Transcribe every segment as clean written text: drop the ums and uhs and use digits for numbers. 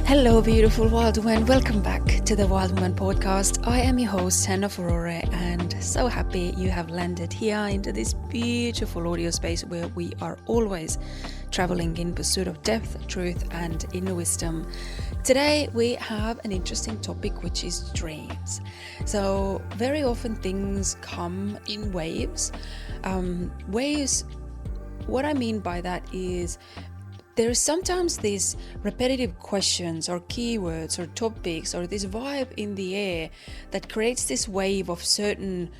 Hello, beautiful Wild Woman. Welcome back to the Wild Woman podcast. I am your host, Hannah Furore, and so happy you have landed here into this beautiful audio space where we are always traveling in pursuit of depth, truth, and inner wisdom. Today, we have an interesting topic, which is dreams. So, very often things come in waves. What I mean by that is there's sometimes these repetitive questions or keywords or topics or this vibe in the air that creates this wave of certain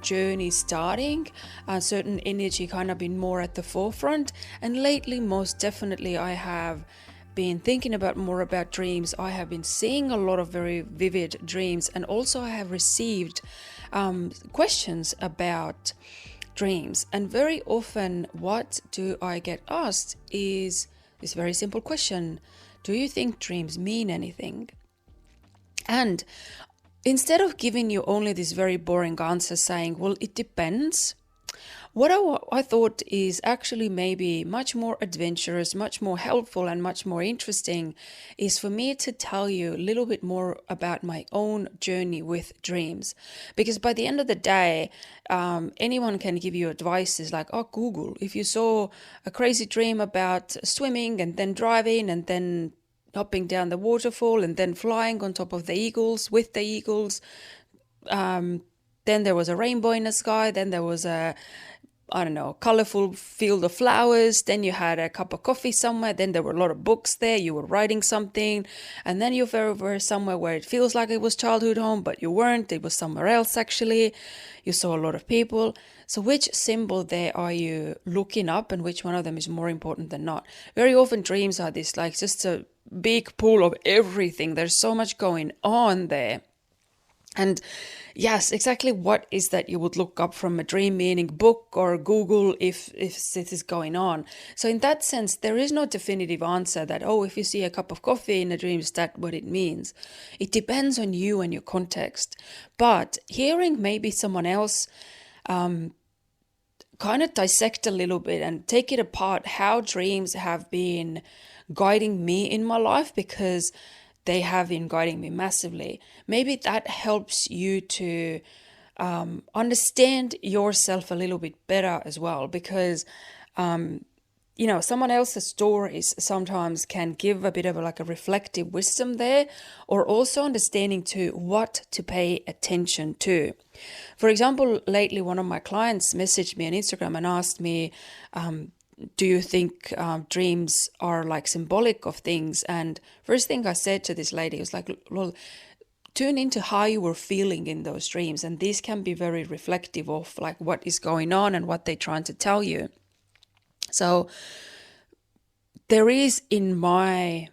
journeys starting, certain energy kind of been more at the forefront. And lately, most definitely, I have been thinking more about dreams. I have been seeing a lot of very vivid dreams, and also I have received questions about dreams. And very often what do I get asked is this very simple question: do you think dreams mean anything? And instead of giving you only this very boring answer saying, well, it depends, what I thought is actually maybe much more adventurous, much more helpful, and much more interesting is for me to tell you a little bit more about my own journey with dreams. Because by the end of the day, anyone can give you advice. Is like, oh, Google, if you saw a crazy dream about swimming and then driving and then hopping down the waterfall and then flying on top of the eagles with the eagles, then there was a rainbow in the sky, then there was colorful field of flowers, then you had a cup of coffee somewhere, then there were a lot of books there, you were writing something, and then you were somewhere where it feels like it was childhood home, but you weren't, it was somewhere else actually. You saw a lot of people. So which symbol there are you looking up, and which one of them is more important than not? Very often dreams are this like just a big pool of everything. There's so much going on there. And yes, exactly what is that you would look up from a dream meaning book or Google if this is going on. So in that sense, there is no definitive answer that, oh, if you see a cup of coffee in a dream, is that what it means? It depends on you and your context. But hearing maybe someone else kind of dissect a little bit and take it apart, how dreams have been guiding me in my life, because they have been guiding me massively. Maybe that helps you to understand yourself a little bit better as well, because someone else's stories sometimes can give a bit of a reflective wisdom there, or also understanding to what to pay attention to. For example, lately one of my clients messaged me on Instagram and asked me, do you think dreams are like symbolic of things? And first thing I said to this lady was like, well, tune into how you were feeling in those dreams. And these can be very reflective of like what is going on and what they're trying to tell you. So there is, in my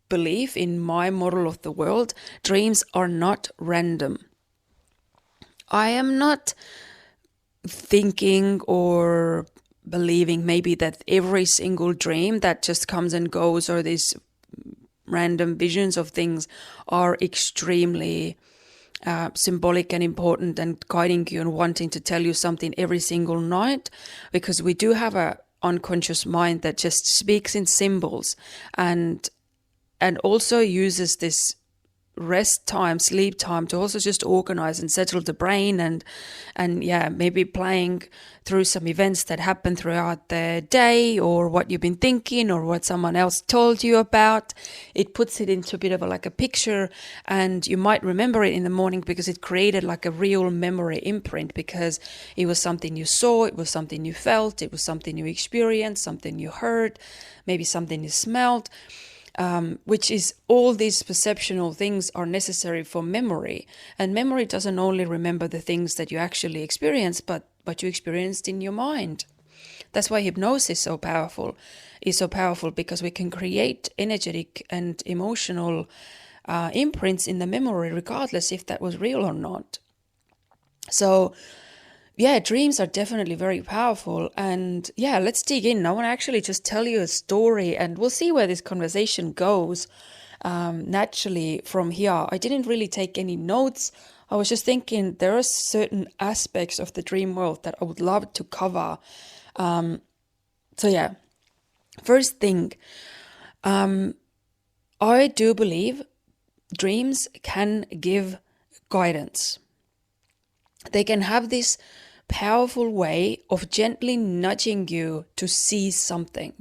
belief, in my model of the world, dreams are not random. I am not thinking or believing maybe that every single dream that just comes and goes, or these random visions of things, are extremely symbolic and important and guiding you and wanting to tell you something every single night, because we do have a unconscious mind that just speaks in symbols and also uses this rest time, sleep time, to also just organize and settle the brain and maybe playing through some events that happen throughout the day, or what you've been thinking, or what someone else told you about. It puts it into a bit of a picture, and you might remember it in the morning because it created like a real memory imprint, because it was something you saw, it was something you felt, it was something you experienced, something you heard, maybe something you smelled. Which is, all these perceptual things are necessary for memory. And memory doesn't only remember the things that you actually experienced, but you experienced in your mind. That's why hypnosis is so powerful, because we can create energetic and emotional imprints in the memory, regardless if that was real or not. So yeah, dreams are definitely very powerful. And yeah, let's dig in. I want to actually just tell you a story, and we'll see where this conversation goes naturally from here. I didn't really take any notes. I was just thinking there are certain aspects of the dream world that I would love to cover. So yeah, first thing, I do believe dreams can give guidance. They can have this powerful way of gently nudging you to see something.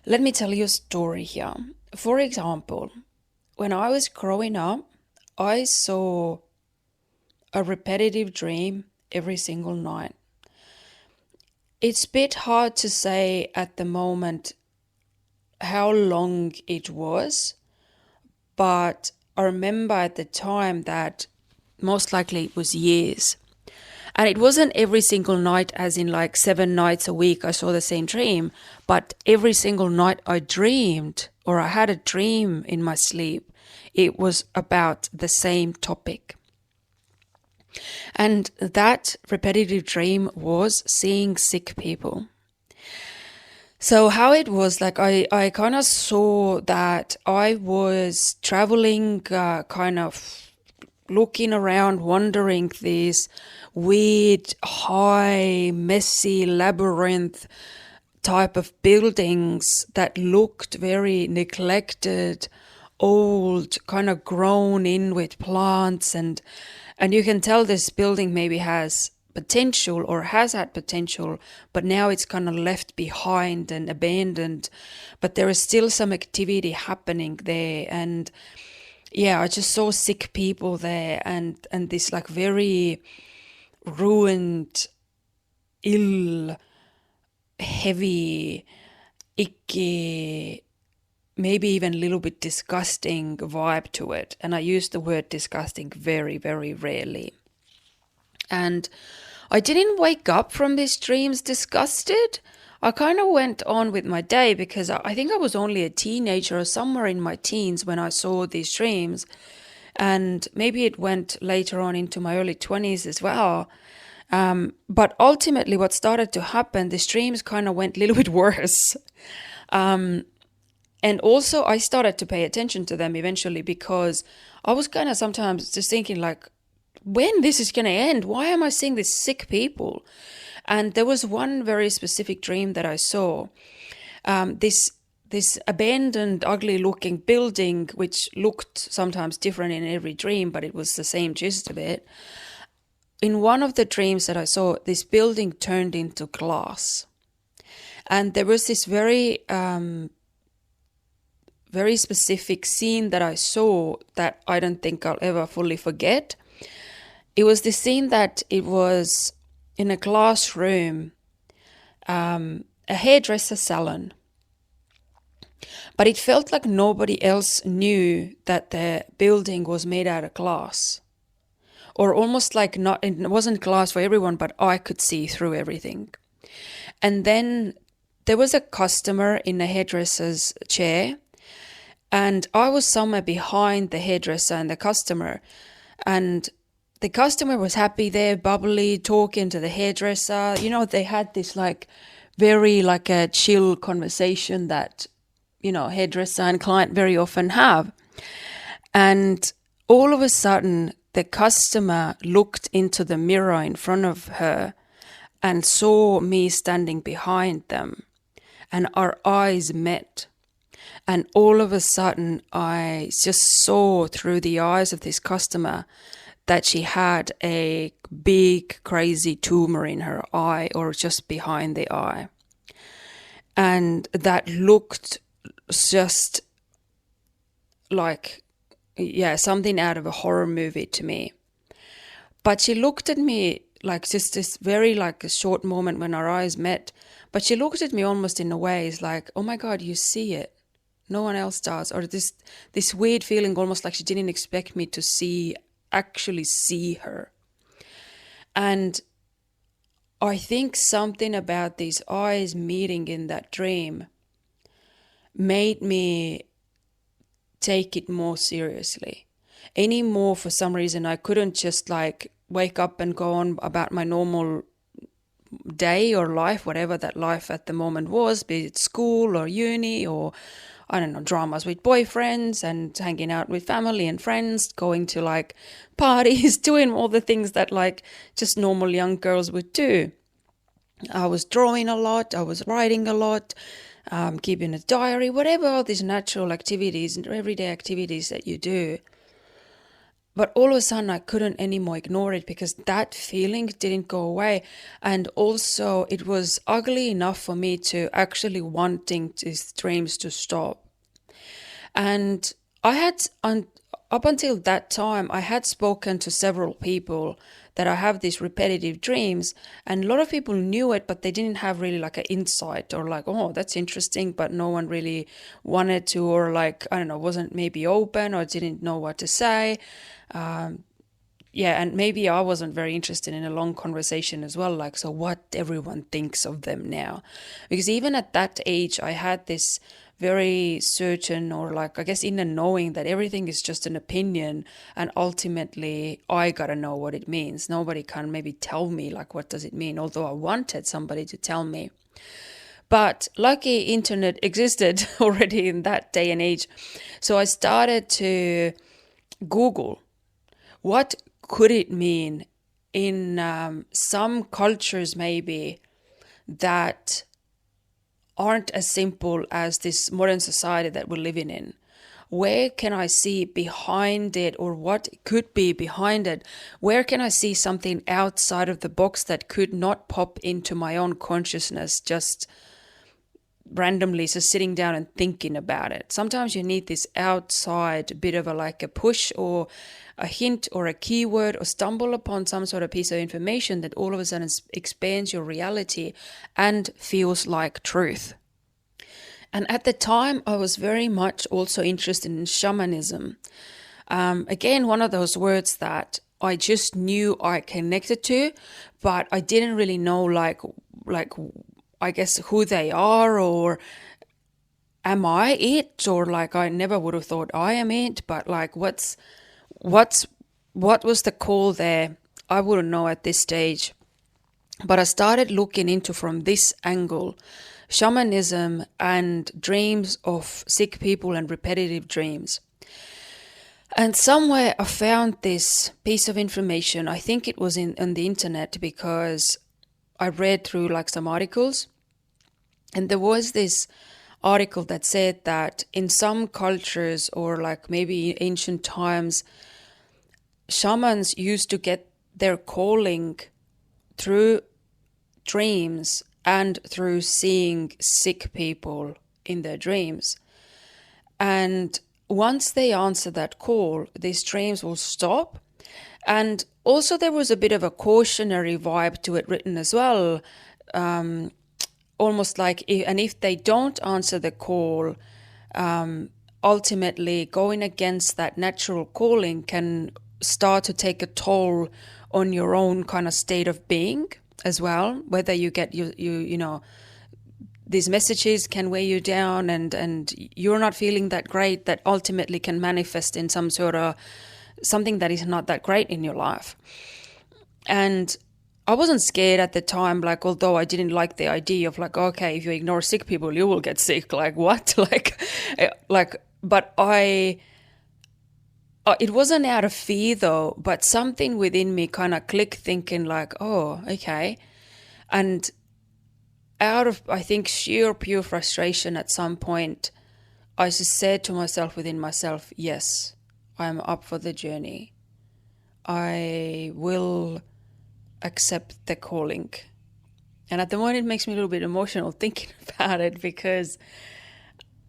Let me tell you a story here. For example, when I was growing up, I saw a repetitive dream every single night. It's a bit hard to say at the moment how long it was, but I remember at the time that most likely it was years. And it wasn't every single night, as in like 7 nights a week I saw the same dream, but every single night I dreamed, or I had a dream in my sleep, it was about the same topic. And that repetitive dream was seeing sick people. So how it was, like I kind of saw that I was traveling, kind of looking around, wandering these weird, high, messy labyrinth type of buildings that looked very neglected, old, kind of grown in with plants, and you can tell this building maybe has potential or has had potential, but now it's kind of left behind and abandoned, but there is still some activity happening there. And yeah, I just saw sick people there, and this like very ruined, ill, heavy, icky, maybe even a little bit disgusting vibe to it. And I use the word disgusting very, very rarely. And I didn't wake up from these dreams disgusted. I kind of went on with my day because I think I was only a teenager or somewhere in my teens when I saw these dreams. And maybe it went later on into my early 20s as well. But ultimately what started to happen, these dreams kind of went a little bit worse. And also I started to pay attention to them eventually, because I was kind of sometimes just thinking like, when this is going to end? Why am I seeing these sick people? And there was one very specific dream that I saw. This abandoned, ugly-looking building, which looked sometimes different in every dream, but it was the same gist of it. In one of the dreams that I saw, this building turned into glass. And there was this very specific scene that I saw that I don't think I'll ever fully forget. It was the scene that it was in a classroom, a hairdresser salon. But it felt like nobody else knew that the building was made out of glass. Or almost like it wasn't glass for everyone, but I could see through everything. And then there was a customer in a hairdresser's chair, and I was somewhere behind the hairdresser and the customer. And the customer was happy there, bubbly, talking to the hairdresser. You know, they had this like very like a chill conversation that, you know, hairdresser and client very often have. And all of a sudden, the customer looked into the mirror in front of her and saw me standing behind them. And our eyes met. And all of a sudden, I just saw through the eyes of this customer that she had a big, crazy tumor in her eye, or just behind the eye. And that looked just like, yeah, something out of a horror movie to me. But she looked at me like just this very like a short moment when our eyes met. But she looked at me almost in a way, it's like, oh my God, you see it. No one else does. Or this weird feeling, almost like she didn't expect me to actually see her. And I think something about these eyes meeting in that dream made me take it more seriously. Anymore, for some reason, I couldn't just like wake up and go on about my normal day or life, whatever that life at the moment was, be it school or uni or, I don't know, dramas with boyfriends and hanging out with family and friends, going to like parties, doing all the things that like just normal young girls would do. I was drawing a lot, I was writing a lot, keeping a diary, whatever, all these natural activities and everyday activities that you do. But all of a sudden, I couldn't anymore ignore it because that feeling didn't go away. And also, it was ugly enough for me to actually wanting these dreams to stop. And I had, up until that time, I had spoken to several people that I have these repetitive dreams, and a lot of people knew it, but they didn't have really like an insight or like, oh, that's interesting, but no one really wanted to, or like, I don't know, wasn't maybe open or didn't know what to say. Yeah, and maybe I wasn't very interested in a long conversation as well, like, so what everyone thinks of them now. Because even at that age, I had this very certain, or like, I guess, inner knowing that everything is just an opinion, and ultimately I gotta know what it means. Nobody can maybe tell me, like, what does it mean, although I wanted somebody to tell me. But lucky internet existed already in that day and age. So I started to Google what could it mean in some cultures maybe that aren't as simple as this modern society that we're living in. Where can I see behind it, or what could be behind it? Where can I see something outside of the box that could not pop into my own consciousness just randomly, so sitting down and thinking about it? Sometimes you need this outside bit of a push or a hint or a keyword, or stumble upon some sort of piece of information that all of a sudden expands your reality and feels like truth. And at the time, I was very much also interested in shamanism. Again, one of those words that I just knew I connected to, but I didn't really know like I guess who they are, or am I it, or like I never would have thought I am it, but like what was the call there? I wouldn't know at this stage. But I started looking into from this angle, shamanism and dreams of sick people and repetitive dreams. And somewhere I found this piece of information. I think it was on the internet, because I read through like some articles, and there was this article that said that in some cultures, or like maybe in ancient times, shamans used to get their calling through dreams and through seeing sick people in their dreams. And once they answer that call, these dreams will stop. And also there was a bit of a cautionary vibe to it written as well. Almost like, if they don't answer the call, ultimately going against that natural calling can start to take a toll on your own kind of state of being as well. Whether you get you know these messages can weigh you down, and you're not feeling that great, that ultimately can manifest in some sort of something that is not that great in your life. And I wasn't scared at the time, like, although I didn't like the idea of like, okay, if you ignore sick people, you will get sick. Like, what? But it wasn't out of fear though, but something within me kind of clicked, thinking like, oh, okay. And out of, I think, sheer pure frustration at some point, I just said to myself within myself, yes, I'm up for the journey. I will accept the calling. And at the moment, it makes me a little bit emotional thinking about it, because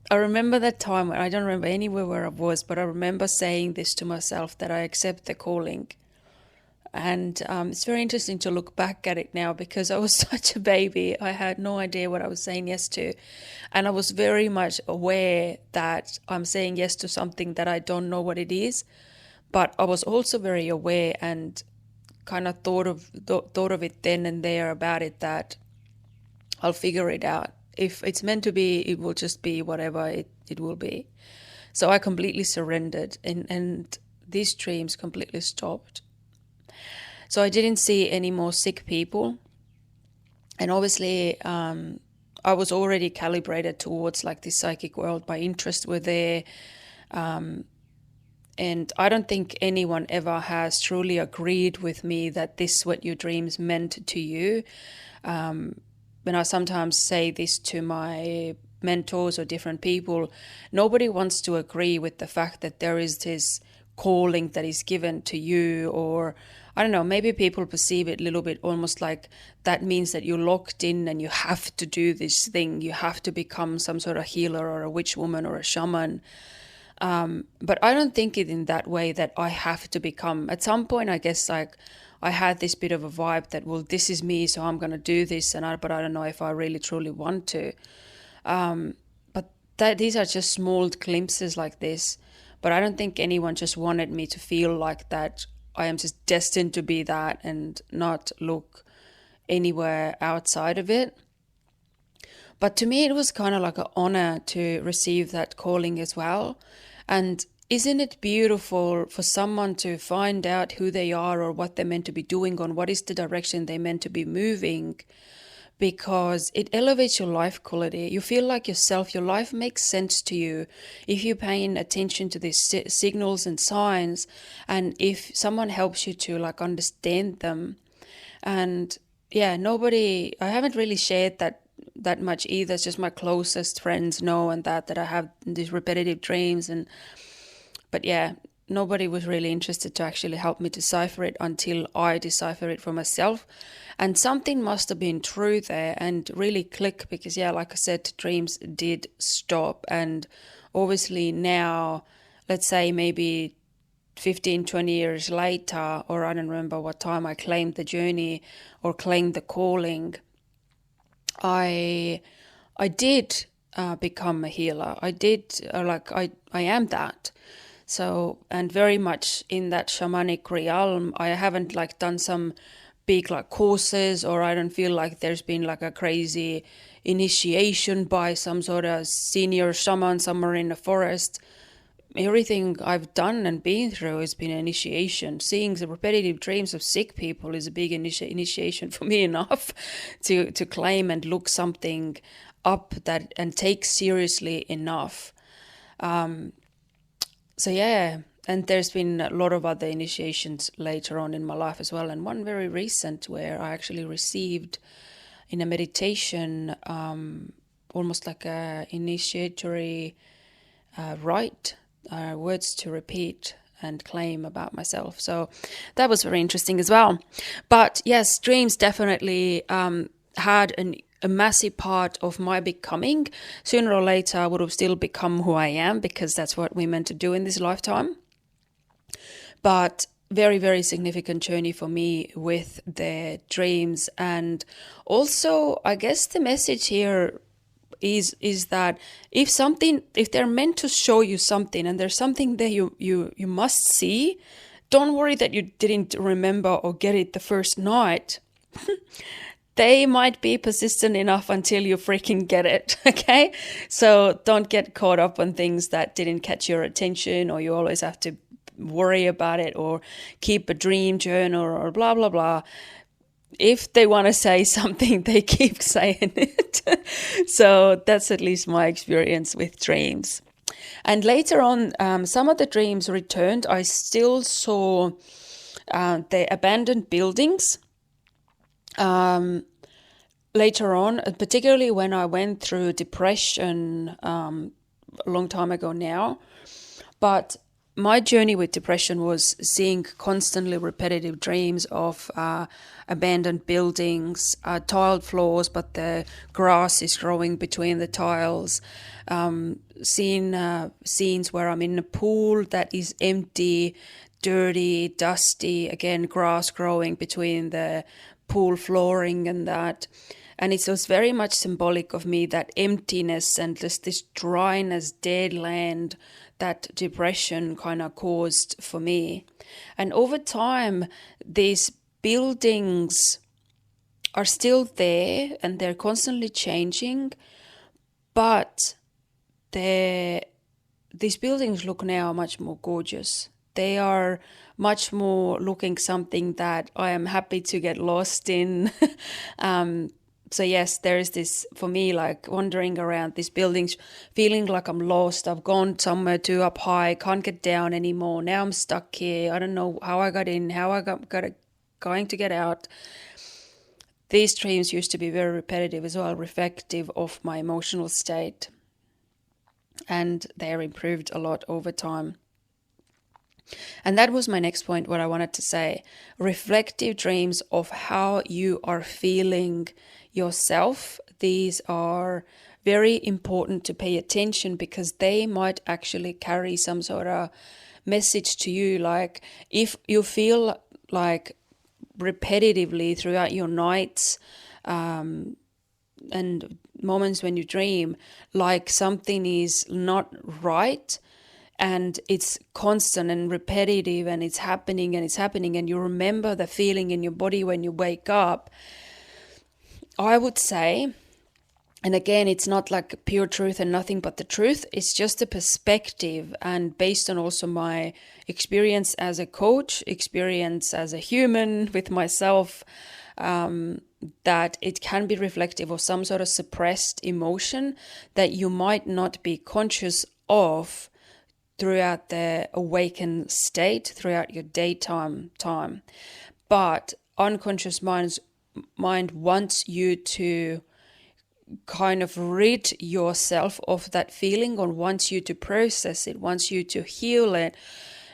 I remember that time when I don't remember anywhere where I was, but I remember saying this to myself, that I accept the calling. And it's very interesting to look back at it now, because I was such a baby. I had no idea what I was saying yes to. And I was very much aware that I'm saying yes to something that I don't know what it is. But I was also very aware and kind of thought of it then and there about it, that I'll figure it out. If it's meant to be, it will just be whatever it will be. So I completely surrendered, and these dreams completely stopped. So I didn't see any more sick people. And obviously, I was already calibrated towards like the psychic world. My interests were there. And I don't think anyone ever has truly agreed with me that this is what your dreams meant to you. When I sometimes say this to my mentors or different people, nobody wants to agree with the fact that there is this calling that is given to you, or I don't know, maybe people perceive it a little bit almost like that means that you're locked in and you have to do this thing. You have to become some sort of healer or a witch woman or a shaman. But I don't think it in that way that I have to become. At some point, I guess like I had this bit of a vibe that, well, this is me, so I'm going to do this, but I don't know if I really truly want to. But these are just small glimpses like this. But I don't think anyone just wanted me to feel like that I am just destined to be that and not look anywhere outside of it. But to me, it was kind of like an honor to receive that calling as well. And isn't it beautiful for someone to find out who they are or what they're meant to be doing, on what is the direction they're meant to be moving? Because it elevates your life quality. You feel like yourself. Your life makes sense to you if you're paying attention to these signals and signs, and if someone helps you to like understand them. And yeah, I haven't really shared that much either. It's just my closest friends know, and that I have these repetitive dreams. But yeah, nobody was really interested to actually help me decipher it until I decipher it for myself. And something must have been true there and really click, because yeah, like I said, dreams did stop. And obviously now, let's say maybe 15, 20 years later, or I don't remember what time I claimed the journey or claimed the calling, I did become a healer. I did, I am that. So, and very much in that shamanic realm. I haven't like done some big like courses, or I don't feel like there's been like a crazy initiation by some sort of senior shaman somewhere in the forest. Everything I've done and been through has been an initiation. Seeing the repetitive dreams of sick people is a big initiation for me enough to claim and look something up that and take seriously enough. So yeah, and there's been a lot of other initiations later on in my life as well. And one very recent where I actually received in a meditation almost like a initiatory rite, words to repeat and claim about myself. So that was very interesting as well. But yes, dreams definitely had a massive part of my becoming. Sooner or later, I would have still become who I am, because that's what we're meant to do in this lifetime. But very, very significant journey for me with the dreams. And also, I guess the message here is that if they're meant to show you something and there's something that you must see, don't worry that you didn't remember or get it the first night. They might be persistent enough until you freaking get it, okay? So don't get caught up on things that didn't catch your attention, or you always have to worry about it or keep a dream journal or blah, blah, blah. If they want to say something, they keep saying it. So that's at least my experience with dreams. And later on, some of the dreams returned. I still saw the abandoned buildings. Later on, particularly when I went through depression a long time ago now. But my journey with depression was seeing constantly repetitive dreams of abandoned buildings, tiled floors, but the grass is growing between the tiles. Seeing scenes where I'm in a pool that is empty, dirty, dusty, again, grass growing between the pool flooring and that. And it was very much symbolic of me, that emptiness and just this dryness, dead land that depression kind of caused for me. And over time, these buildings are still there and they're constantly changing, but these buildings look now much more gorgeous. They are much more looking something that I am happy to get lost in. So yes, there is this, for me, like wandering around these buildings, feeling like I'm lost. I've gone somewhere too up high, can't get down anymore. Now I'm stuck here. I don't know how I got in, how I got going to get out. these dreams used to be very repetitive as well, reflective of my emotional state. And they're improved a lot over time. And that was my next point, what I wanted to say. Reflective dreams of how you are feeling yourself. These are very important to pay attention, because they might actually carry some sort of message to you. Like if you feel like repetitively throughout your nights and moments when you dream, like something is not right, and it's constant and repetitive, and it's happening, and you remember the feeling in your body when you wake up, I would say, and again, it's not like pure truth and nothing but the truth, it's just a perspective, and based on also my experience as a coach, experience as a human with myself, that it can be reflective of some sort of suppressed emotion that you might not be conscious of throughout the awakened state, throughout your daytime time. But unconscious mind wants you to kind of rid yourself of that feeling, or wants you to process it, wants you to heal it.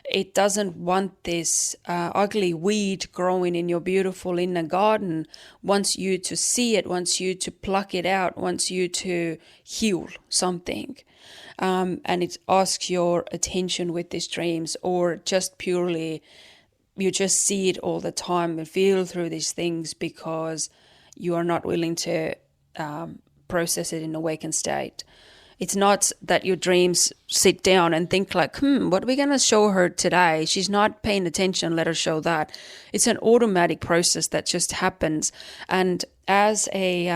It doesn't want this ugly weed growing in your beautiful inner garden. Wants you to see it, wants you to pluck it out, wants you to heal something. And it asks your attention with these dreams, or just purely you just see it all the time and feel through these things because you are not willing to process it in awakened state. It's not that your dreams sit down and think like, what are we going to show her today? She's not paying attention, let her show that. It's an automatic process that just happens. And as a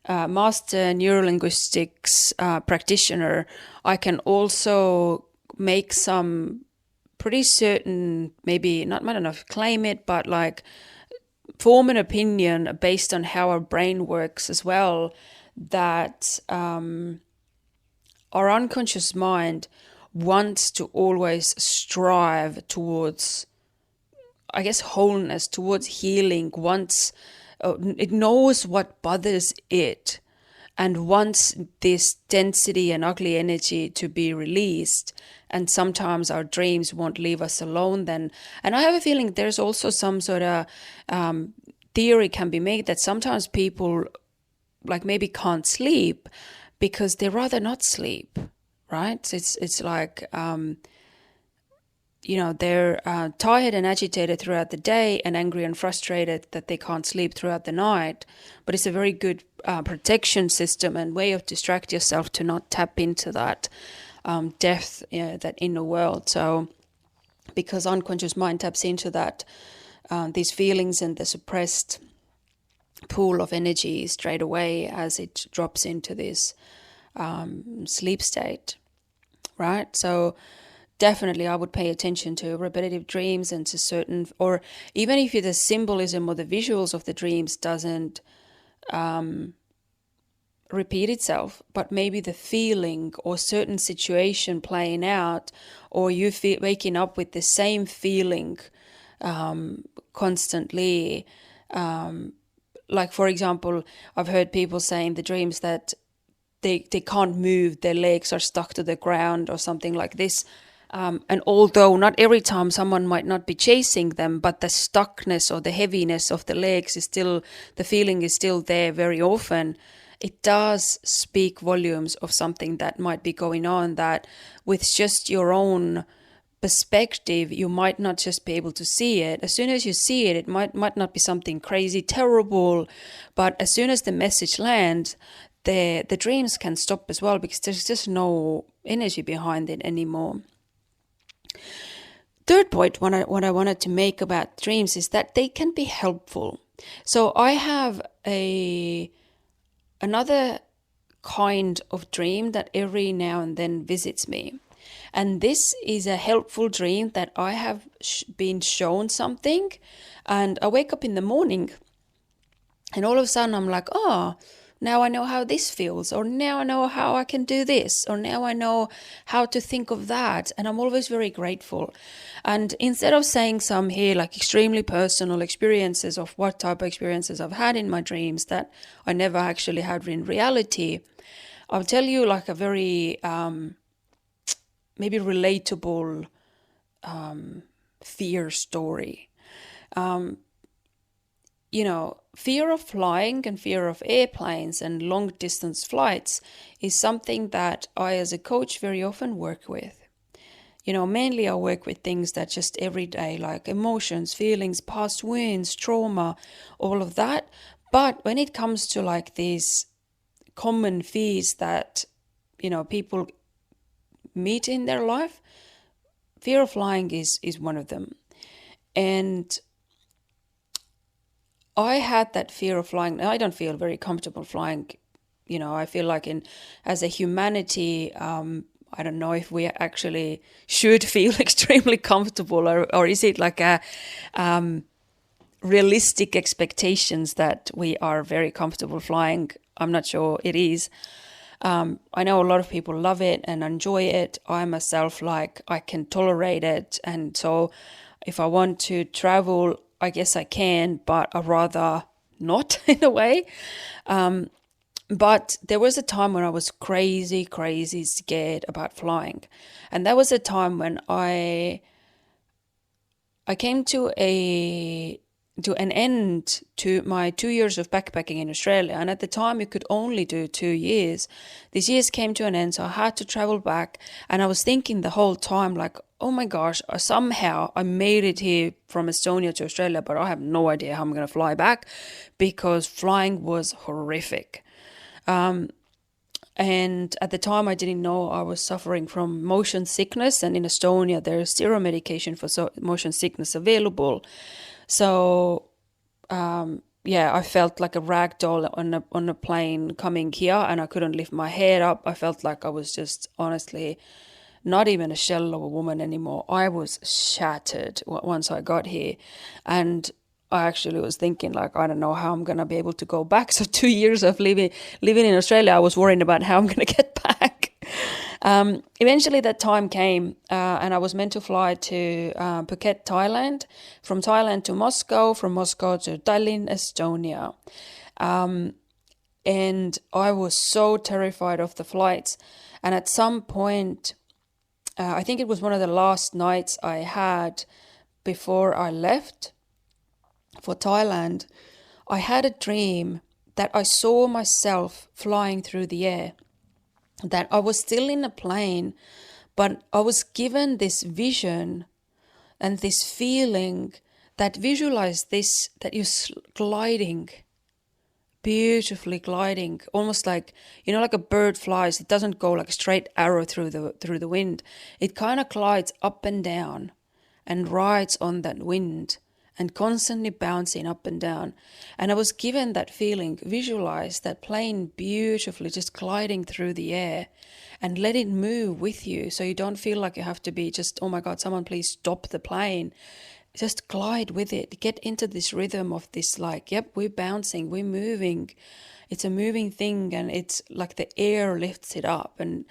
master neurolinguistics practitioner, I can also make some pretty certain, maybe not, I don't know if claim it, but like form an opinion based on how our brain works as well, that our unconscious mind wants to always strive towards, I guess, wholeness, towards healing, it knows what bothers it and wants this density and ugly energy to be released. And sometimes our dreams won't leave us alone then. And I have a feeling there's also some sort of theory can be made that sometimes people like maybe can't sleep because they rather not sleep, right? It's like, they're tired and agitated throughout the day and angry and frustrated that they can't sleep throughout the night. But it's a very good protection system and way of distract yourself to not tap into that depth, that inner world. So because unconscious mind taps into that, these feelings and the suppressed pool of energy straight away as it drops into this sleep state, right? So definitely I would pay attention to repetitive dreams and to certain, or even if the symbolism or the visuals of the dreams doesn't repeat itself, but maybe the feeling or certain situation playing out, or you waking up with the same feeling constantly. Like, for example, I've heard people saying the dreams that they can't move, their legs are stuck to the ground or something like this. And although not every time someone might not be chasing them, but the stuckness or the heaviness of the legs is still, the feeling is still there very often. It does speak volumes of something that might be going on, that with just your own perspective, you might not just be able to see it. As soon as you see it, it might not be something crazy, terrible, but as soon as the message lands, the dreams can stop as well, because there's just no energy behind it anymore. Third point, what I wanted to make about dreams is that they can be helpful. So I have another kind of dream that every now and then visits me. And this is a helpful dream that I have been shown something, and I wake up in the morning and all of a sudden I'm like, now I know how this feels, or now I know how I can do this, or now I know how to think of that. And I'm always very grateful. And instead of saying some here like extremely personal experiences of what type of experiences I've had in my dreams that I never actually had in reality, I'll tell you like a very maybe relatable fear story. Fear of flying and fear of airplanes and long distance flights is something that I as a coach very often work with. Mainly I work with things that just everyday, like emotions, feelings, past wounds, trauma, all of that. But when it comes to like these common fears that, people meet in their life, fear of flying is one of them. And I had that fear of flying. I don't feel very comfortable flying. I feel like as a humanity, I don't know if we actually should feel extremely comfortable, or is it like a realistic expectations that we are very comfortable flying? I'm not sure it is. I know a lot of people love it and enjoy it. I myself, like, I can tolerate it. And so if I want to travel, I guess I can, but I'd rather not in a way. But there was a time when I was crazy scared about flying. And that was a time when I came to an end to my 2 years of backpacking in Australia. And at the time, you could only do 2 years. These years came to an end, so I had to travel back. And I was thinking the whole time, like, oh my gosh, somehow I made it here from Estonia to Australia, but I have no idea how I'm going to fly back because flying was horrific. And at the time, I didn't know I was suffering from motion sickness. And in Estonia, there is zero medication for motion sickness available. So, I felt like a rag doll on a plane coming here, and I couldn't lift my head up. I felt like I was just honestly not even a shell of a woman anymore. I was shattered once I got here. And I actually was thinking, like, I don't know how I'm going to be able to go back. So 2 years of living in Australia, I was worrying about how I'm going to get back. Eventually that time came, and I was meant to fly to Phuket, Thailand, from Thailand to Moscow, from Moscow to Tallinn, Estonia. And I was so terrified of the flights. And at some point, I think it was one of the last nights I had before I left for Thailand, I had a dream that I saw myself flying through the air, that I was still in a plane, but I was given this vision and this feeling that visualized this, that you're gliding, beautifully gliding, almost like, like a bird flies. It doesn't go like a straight arrow through the wind. It kind of glides up and down and rides on that wind and constantly bouncing up and down. And I was given that feeling, visualize that plane beautifully just gliding through the air and let it move with you, so you don't feel like you have to be just, oh my God, someone please stop the plane. Just glide with it. Get into this rhythm of this, like, yep, we're bouncing, we're moving. It's a moving thing, and it's like the air lifts it up. And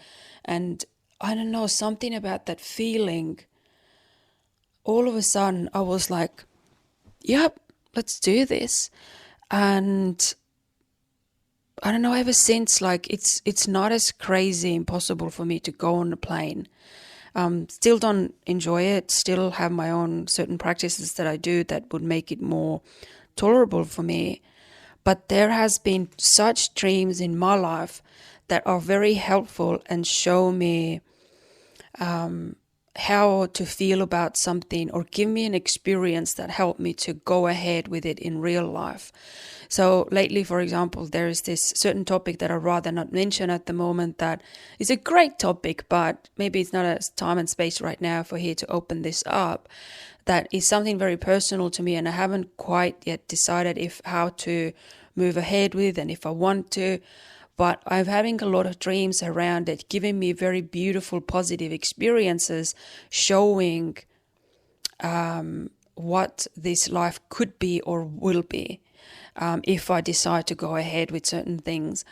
I don't know, something about that feeling. All of a sudden, I was like, yep, let's do this. And I don't know, ever since, like, it's not as crazy impossible for me to go on a plane. Still don't enjoy it, still have my own certain practices that I do that would make it more tolerable for me. But there has been such dreams in my life that are very helpful and show me how to feel about something, or give me an experience that helped me to go ahead with it in real life. So lately, for example, there is this certain topic that I'd rather not mention at the moment that is a great topic, but maybe it's not a time and space right now for here to open this up. That is something very personal to me, and I haven't quite yet decided how to move ahead with and if I want to. But I'm having a lot of dreams around it, giving me very beautiful, positive experiences, showing what this life could be or will be. if I decide to go ahead with certain things.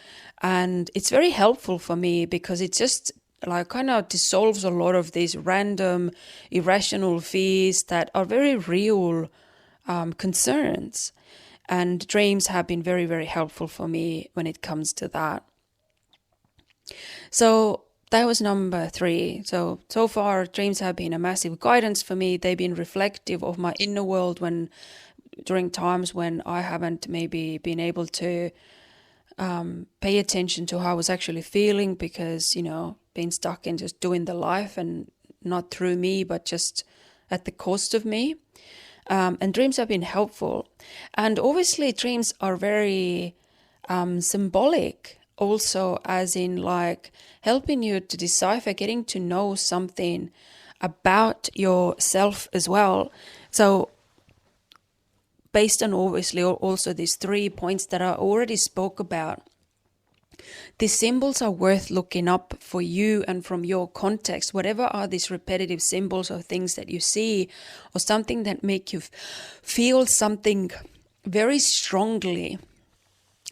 And it's very helpful for me because it just like kind of dissolves a lot of these random, irrational fears that are very real concerns. And dreams have been very, very helpful for me when it comes to that. So that was number 3. So far, dreams have been a massive guidance for me. They've been reflective of my inner world during times when I haven't maybe been able to pay attention to how I was actually feeling because, being stuck in just doing the life and not through me, but just at the cost of me. And dreams have been helpful. And obviously dreams are very symbolic also, as in like helping you to decipher, getting to know something about yourself as well. So based on obviously also these 3 points that I already spoke about, these symbols are worth looking up for you and from your context. Whatever are these repetitive symbols or things that you see or something that make you feel something very strongly,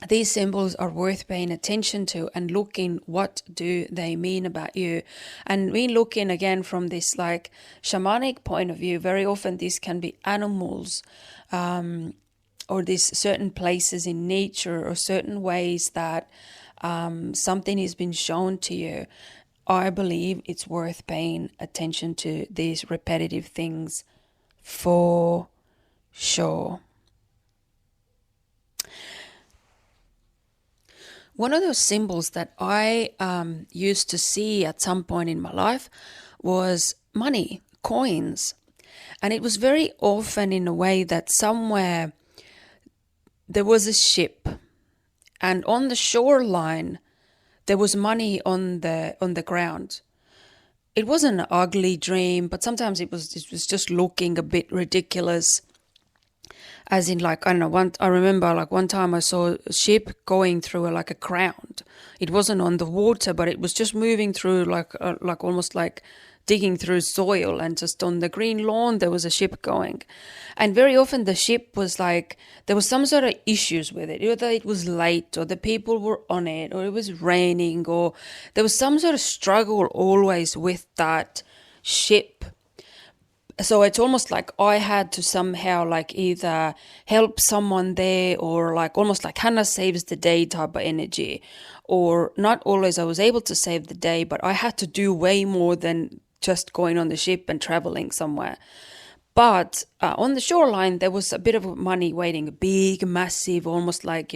these symbols are worth paying attention to and looking what do they mean about you. And we looking again from this like shamanic point of view, very often these can be animals or these certain places in nature or certain ways that something has been shown to you. I believe it's worth paying attention to these repetitive things for sure. One of those symbols that I used to see at some point in my life was money, coins. And it was very often in a way that somewhere there was a ship, and on the shoreline there was money on the ground. It wasn't an ugly dream, but sometimes it was just looking a bit ridiculous. As in, like, I don't know, I remember like one time I saw a ship going through like a ground. It wasn't on the water, but it was just moving through like almost like digging through soil, and just on the green lawn there was a ship going. And very often the ship was like, there was some sort of issues with it. Either it was late, or the people were on it, or it was raining, or there was some sort of struggle always with that ship. So it's almost like I had to somehow like either help someone there, or like almost like Hannah saves the day type of energy. Or not always I was able to save the day, but I had to do way more than just going on the ship and traveling somewhere. But on the shoreline, there was a bit of money waiting, big, massive, almost like,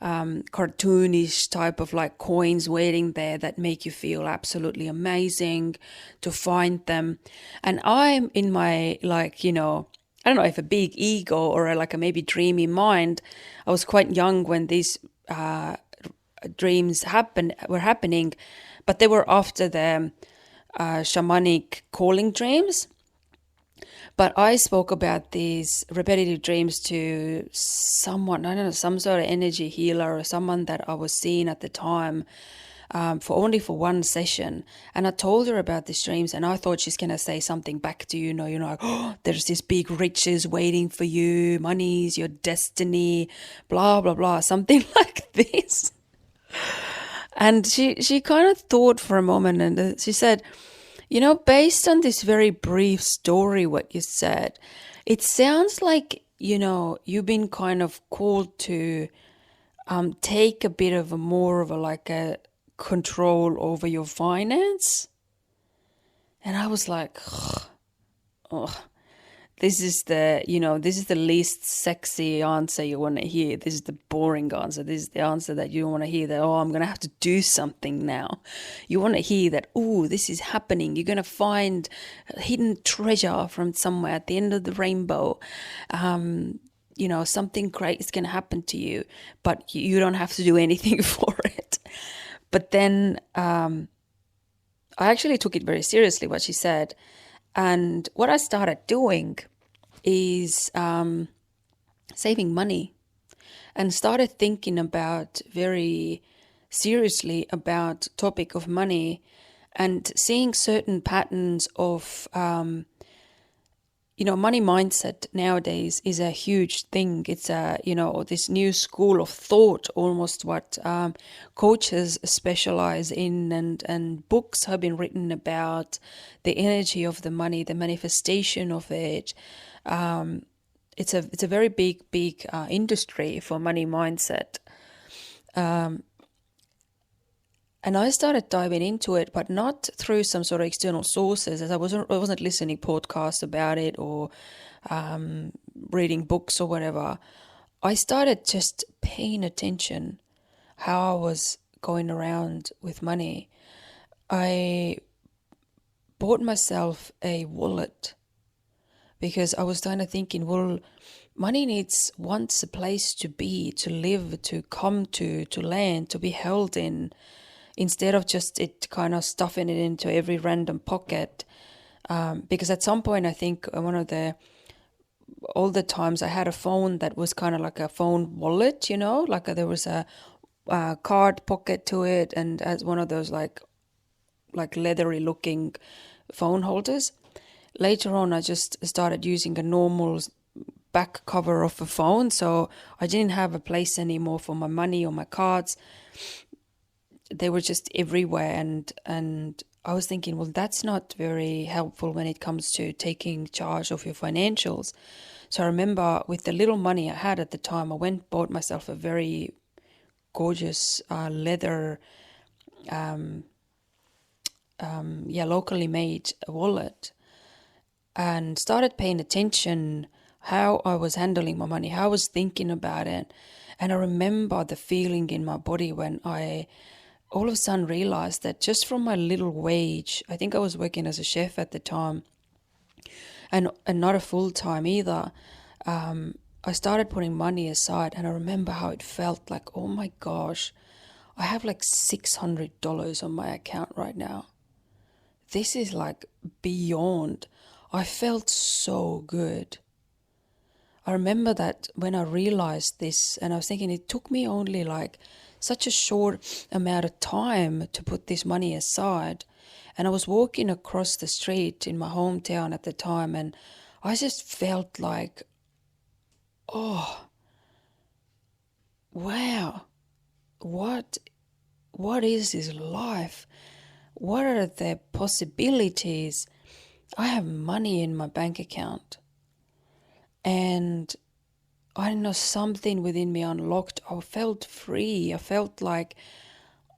cartoonish type of like coins waiting there that make you feel absolutely amazing to find them. And I'm in my I don't know if a big ego or like a maybe dreamy mind. I was quite young when these dreams were happening, but they were after the shamanic calling dreams. But I spoke about these repetitive dreams to someone, I don't know, some sort of energy healer or someone that I was seeing at the time for only one session. And I told her about these dreams, and I thought she's going to say something back to you, like, oh, there's this big riches waiting for you, money's your destiny, blah, blah, blah, something like this. And she kind of thought for a moment, and she said, based on this very brief story, what you said, it sounds like, you've been kind of called to take a bit of a control over your finance. And I was like, oh, this is the least sexy answer you want to hear. This is the boring answer. This is the answer that you don't want to hear, that, oh, I'm going to have to do something now. You want to hear that, oh, this is happening. You're going to find a hidden treasure from somewhere at the end of the rainbow. Something great is going to happen to you, but you don't have to do anything for it. But then I actually took it very seriously, what she said. And what I started doing is saving money, and started thinking about very seriously about topic of money, and seeing certain patterns of money mindset nowadays is a huge thing. It's this new school of thought, almost what coaches specialize in, and books have been written about the energy of the money, the manifestation of it. It's a very big industry for money mindset. And I started diving into it, but not through some sort of external sources, as I wasn't listening podcasts about it or reading books or whatever. I started just paying attention how I was going around with money. I bought myself a wallet because I was kind of thinking, well, money wants a place to be, to live, to come to land, to be held in, instead of just it kind of stuffing it into every random pocket. Because at some point, I think all the times I had a phone that was kind of like a phone wallet, like there was a card pocket to it, and as one of those like leathery looking phone holders. Later on, I just started using a normal back cover of a phone, so I didn't have a place anymore for my money or my cards. They were just everywhere, and I was thinking, well, that's not very helpful when it comes to taking charge of your financials. So I remember with the little money I had at the time, I bought myself a very gorgeous leather, locally made wallet, and started paying attention how I was handling my money, how I was thinking about it. And I remember the feeling in my body when I all of a sudden realized that just from my little wage, I think I was working as a chef at the time, and not a full time either. I started putting money aside, and I remember how it felt like, oh my gosh, I have like $600 on my account right now. This is like beyond. I felt so good. I remember that when I realized this, and I was thinking it took me only like such a short amount of time to put this money aside. And I was walking across the street in my hometown at the time, and I just felt like, oh, wow, what is this life? What are the possibilities? I have money in my bank account. And I don't know, something within me unlocked. I felt free. I felt like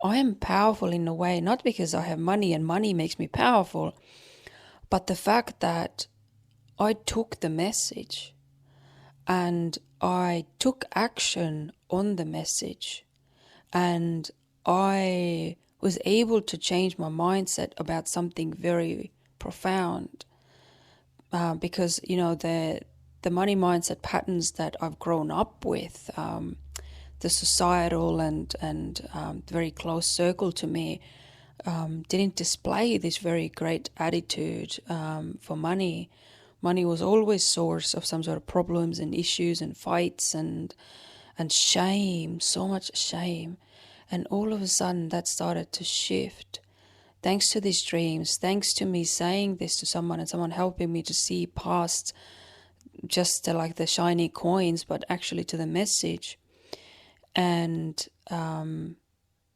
I am powerful in a way, not because I have money and money makes me powerful, but the fact that I took the message and I took action on the message, and I was able to change my mindset about something very profound, because, the money mindset patterns that I've grown up with, the societal and very close circle to me, didn't display this very great attitude for money. Money was always source of some sort of problems and issues and fights and shame, so much shame. And all of a sudden that started to shift. Thanks to these dreams, thanks to me saying this to someone and someone helping me to see past just like the shiny coins, but actually to the message, and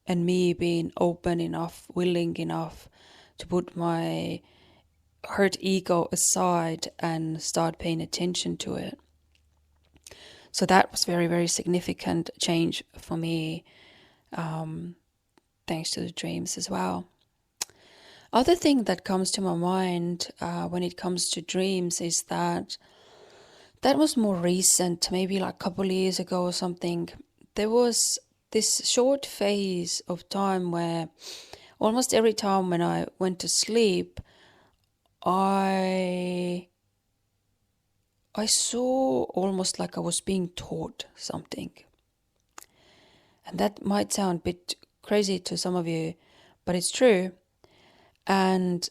me being open enough, willing enough to put my hurt ego aside and start paying attention to it. So that was very, very significant change for me, thanks to the dreams as well. Other thing that comes to my mind when it comes to dreams is that was more recent, maybe like a couple of years ago or something. There was this short phase of time where almost every time when I went to sleep, I saw almost like I was being taught something. And that might sound a bit crazy to some of you, but it's true. And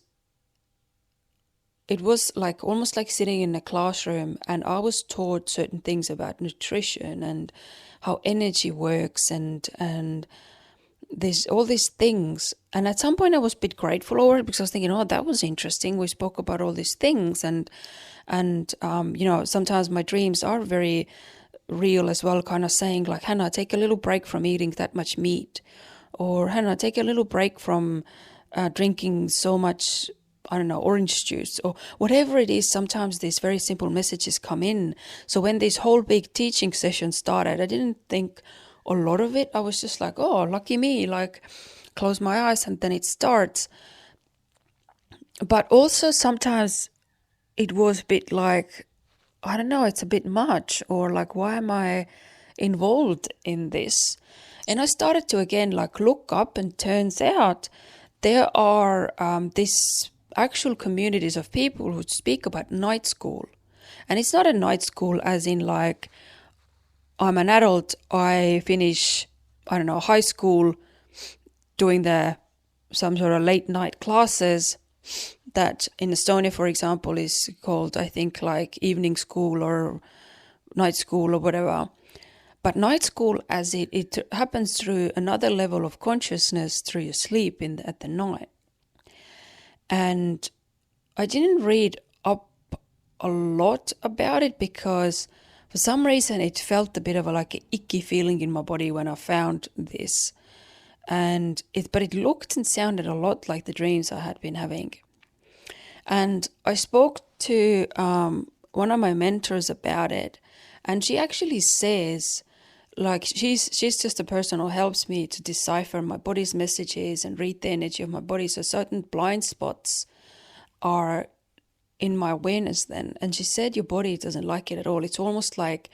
it was like almost like sitting in a classroom, and I was taught certain things about nutrition and how energy works and all these things. And at some point I was a bit grateful over it, because I was thinking, oh, that was interesting. We spoke about all these things. And sometimes my dreams are very real as well, kind of saying like, Hannah, take a little break from eating that much meat. Or Hannah, take a little break from drinking so much, I don't know, orange juice or whatever it is. Sometimes these very simple messages come in. So when this whole big teaching session started, I didn't think a lot of it. I was just like, oh, lucky me, like close my eyes and then it starts. But also sometimes it was a bit like, I don't know, it's a bit much, or like, why am I involved in this? And I started to again like look up, and turns out there are these actual communities of people who speak about night school. And it's not a night school as in like, I'm an adult, I finish, I don't know, high school, doing some sort of late night classes that in Estonia, for example, is called, I think, like evening school or night school or whatever. But night school, as it happens through another level of consciousness through your sleep at the night. And I didn't read up a lot about it because for some reason it felt a bit of like an icky feeling in my body when I found this. But it looked and sounded a lot like the dreams I had been having. And I spoke to one of my mentors about it, and she actually says, like, she's just a person who helps me to decipher my body's messages and read the energy of my body. So certain blind spots are in my awareness then. And she said your body doesn't like it at all. It's almost like,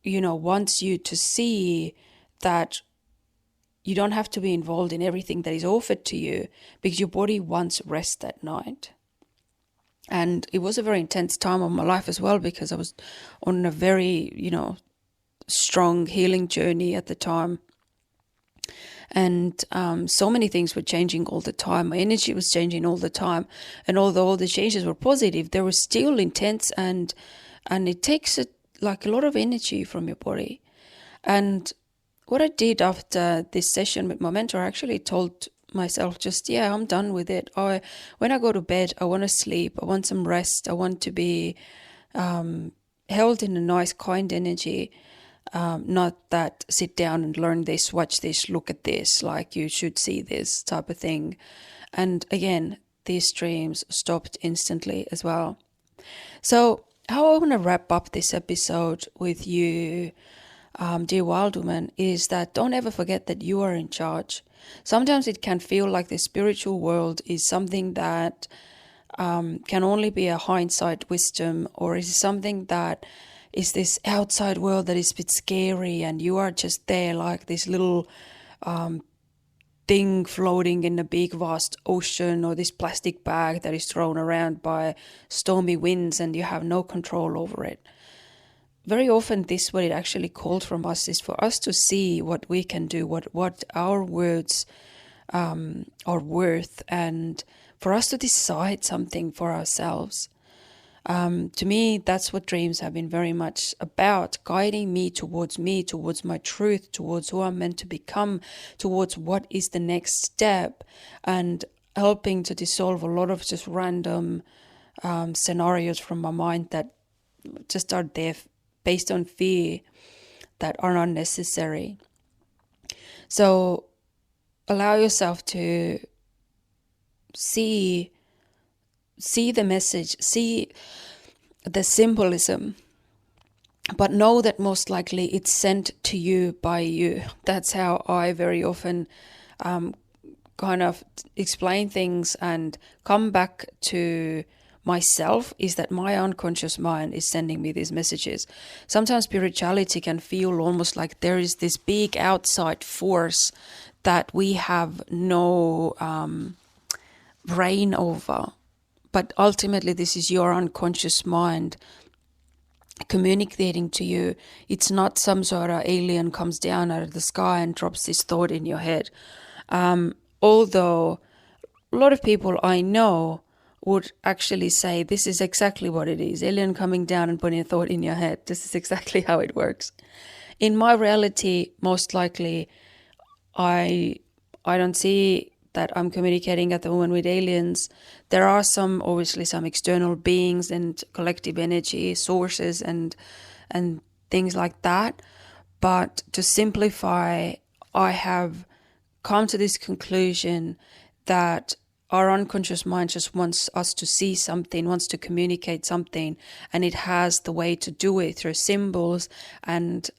wants you to see that you don't have to be involved in everything that is offered to you, because your body wants rest at night. And it was a very intense time of my life as well, because I was on a very, strong healing journey at the time. And so many things were changing all the time. My energy was changing all the time. And although all the changes were positive, they were still intense, and it takes a lot of energy from your body. And what I did after this session with my mentor, I actually told myself I'm done with it. When I go to bed, I want to sleep. I want some rest. I want to be held in a nice, kind energy. Not that sit down and learn this, watch this, look at this, like you should see this type of thing. And again, these dreams stopped instantly as well. So how I want to wrap up this episode with you, dear wild woman, is that don't ever forget that you are in charge. Sometimes it can feel like the spiritual world is something that can only be a hindsight wisdom, or is something that is this outside world that is a bit scary, and you are just there like this little thing floating in a big vast ocean, or this plastic bag that is thrown around by stormy winds and you have no control over it. Very often this what it actually called from us is for us to see what we can do, what our words are worth, and for us to decide something for ourselves. To me, that's what dreams have been very much about, guiding me, towards my truth, towards who I'm meant to become, towards what is the next step, and helping to dissolve a lot of just random scenarios from my mind that just are there based on fear, that are unnecessary. So allow yourself to see the message, see the symbolism, but know that most likely it's sent to you by you. That's how I very often kind of explain things and come back to myself, is that my unconscious mind is sending me these messages. Sometimes spirituality can feel almost like there is this big outside force that we have no reign over. But ultimately, this is your unconscious mind communicating to you. It's not some sort of alien comes down out of the sky and drops this thought in your head. Although a lot of people I know would actually say this is exactly what it is. Alien coming down and putting a thought in your head. This is exactly how it works. In my reality, most likely, I don't see that I'm communicating at the moment with aliens. There are obviously some external beings and collective energy sources and things like that. But to simplify, I have come to this conclusion that our unconscious mind just wants us to see something, wants to communicate something, and it has the way to do it through symbols. And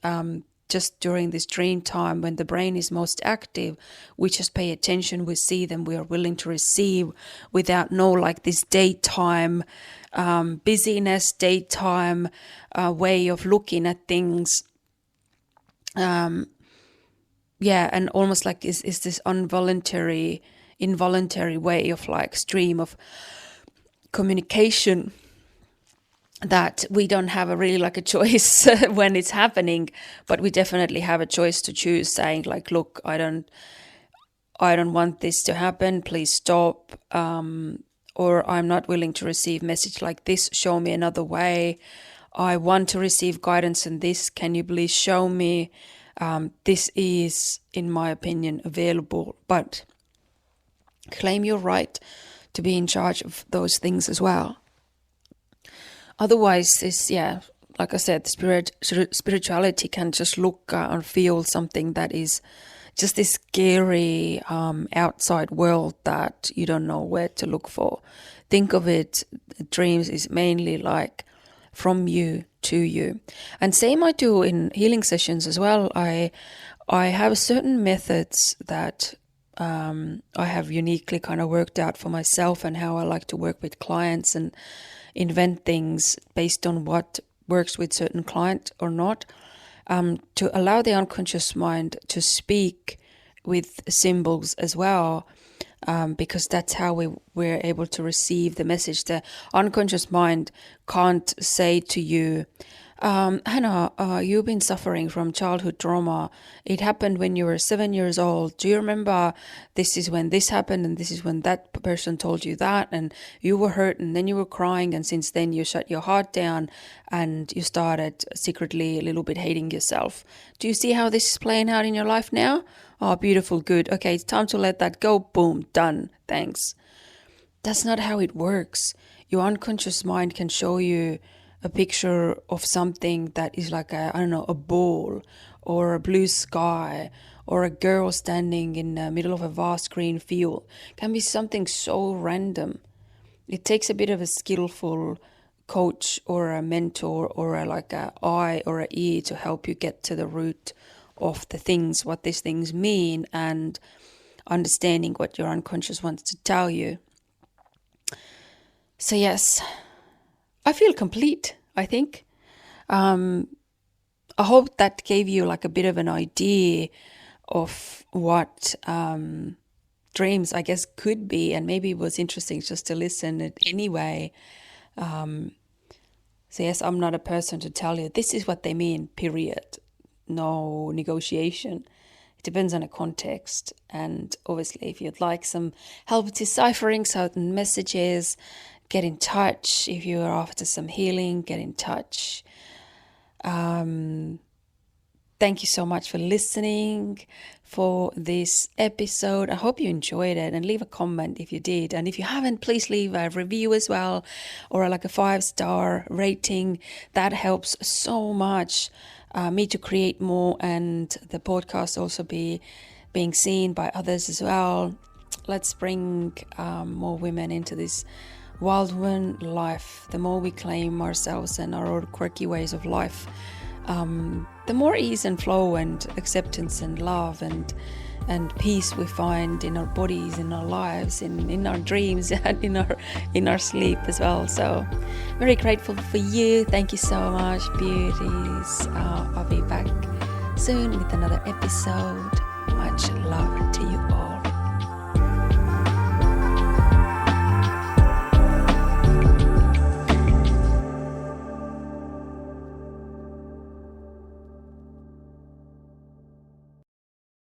just during this dream time when the brain is most active, we just pay attention, we see them, we are willing to receive without this daytime busyness, daytime way of looking at things. And almost like is this involuntary way of stream of communication that we don't have a choice when it's happening, but we definitely have a choice to choose, saying look, I don't want this to happen, please stop, or I'm not willing to receive message like this, show me another way. I want to receive guidance in this, can you please show me? This is, in my opinion, available, but claim your right to be in charge of those things as well. Otherwise, like I said, spirituality can just look or feel something that is just this scary outside world that you don't know where to look for. Think of it, dreams is mainly from you to you. And same I do in healing sessions as well. I have certain methods that I have uniquely kind of worked out for myself, and how I like to work with clients and invent things based on what works with certain client or not, to allow the unconscious mind to speak with symbols as well, because that's how we're able to receive the message. The unconscious mind can't say to you, Hannah, you've been suffering from childhood trauma. It happened when you were 7 years old. Do you remember this is when this happened, and this is when that person told you that, and you were hurt, and then you were crying, and since then you shut your heart down and you started secretly a little bit hating yourself. Do you see how this is playing out in your life now? Oh, beautiful, good. Okay, it's time to let that go. Boom, done. Thanks. That's not how it works. Your unconscious mind can show you a picture of something that is a ball or a blue sky or a girl standing in the middle of a vast green field. It can be something so random. It takes a bit of a skillful coach or a mentor or a eye or an ear to help you get to the root of the things, what these things mean, and understanding what your unconscious wants to tell you. So yes, I feel complete, I think. I hope that gave you a bit of an idea of what dreams, I guess, could be, and maybe it was interesting just to listen it anyway. So yes, I'm not a person to tell you this is what they mean, period. No negotiation. It depends on the context. And obviously, if you'd like some help deciphering certain messages, get in touch. If you're after some healing, get in touch. Thank you so much for listening for this episode. I hope you enjoyed it, and leave a comment if you did. And if you haven't, please leave a review as well, or a 5-star rating. That helps so much me to create more, and the podcast also being seen by others as well. Let's bring more women into this wild woman life. The more we claim ourselves and our own quirky ways of life, the more ease and flow and acceptance and love and peace we find in our bodies, in our lives, in our dreams, and in our sleep as well. So very grateful for you. Thank you so much, beauties. I'll be back soon with another episode. Much love to you all.